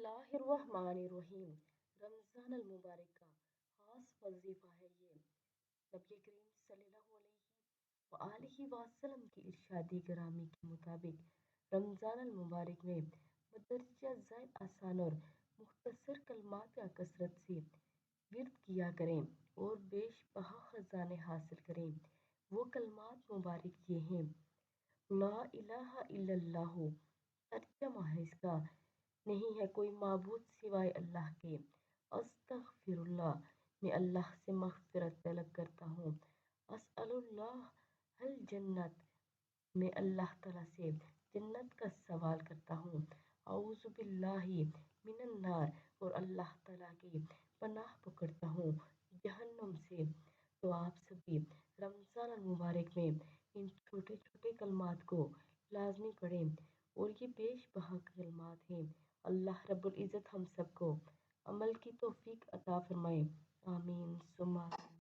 اللہ الرحمن الرحیم۔ رمضان المبارک کا خاص وظیفہ ہے یہ۔ نبی کریم صلی اللہ علیہ وآلہ وسلم کی ارشاد گرامی کے مطابق رمضان المبارک میں مندرجہ ذیل آسان اور مختصر کلمات کا کثرت سے ورد کیا کریں اور بیش بہا خزانے حاصل کریں۔ وہ کلمات مبارک یہ ہیں: لا الہ الا اللہ، ترجمہ ہے اس کا، نہیں ہے کوئی معبود سوائے اللہ کے، استغفر اللہ، میں اللہ سے مغفرت طلب کرتا ہوں، اسأل اللہ الجنت، میں اللہ تعالیٰ سے جنت کا سوال کرتا ہوں، اعوذ باللہ من النار، اور اللہ تعالیٰ کی پناہ پکڑتا ہوں جہنم سے۔ تو آپ سبھی رمضان المبارک میں ان چھوٹے چھوٹے کلمات کو لازمی پڑھیں، اور یہ بیش بہا کلمات ہیں۔ اللہ رب العزت ہم سب کو عمل کی توفیق عطا فرمائے، آمین ثم آمین۔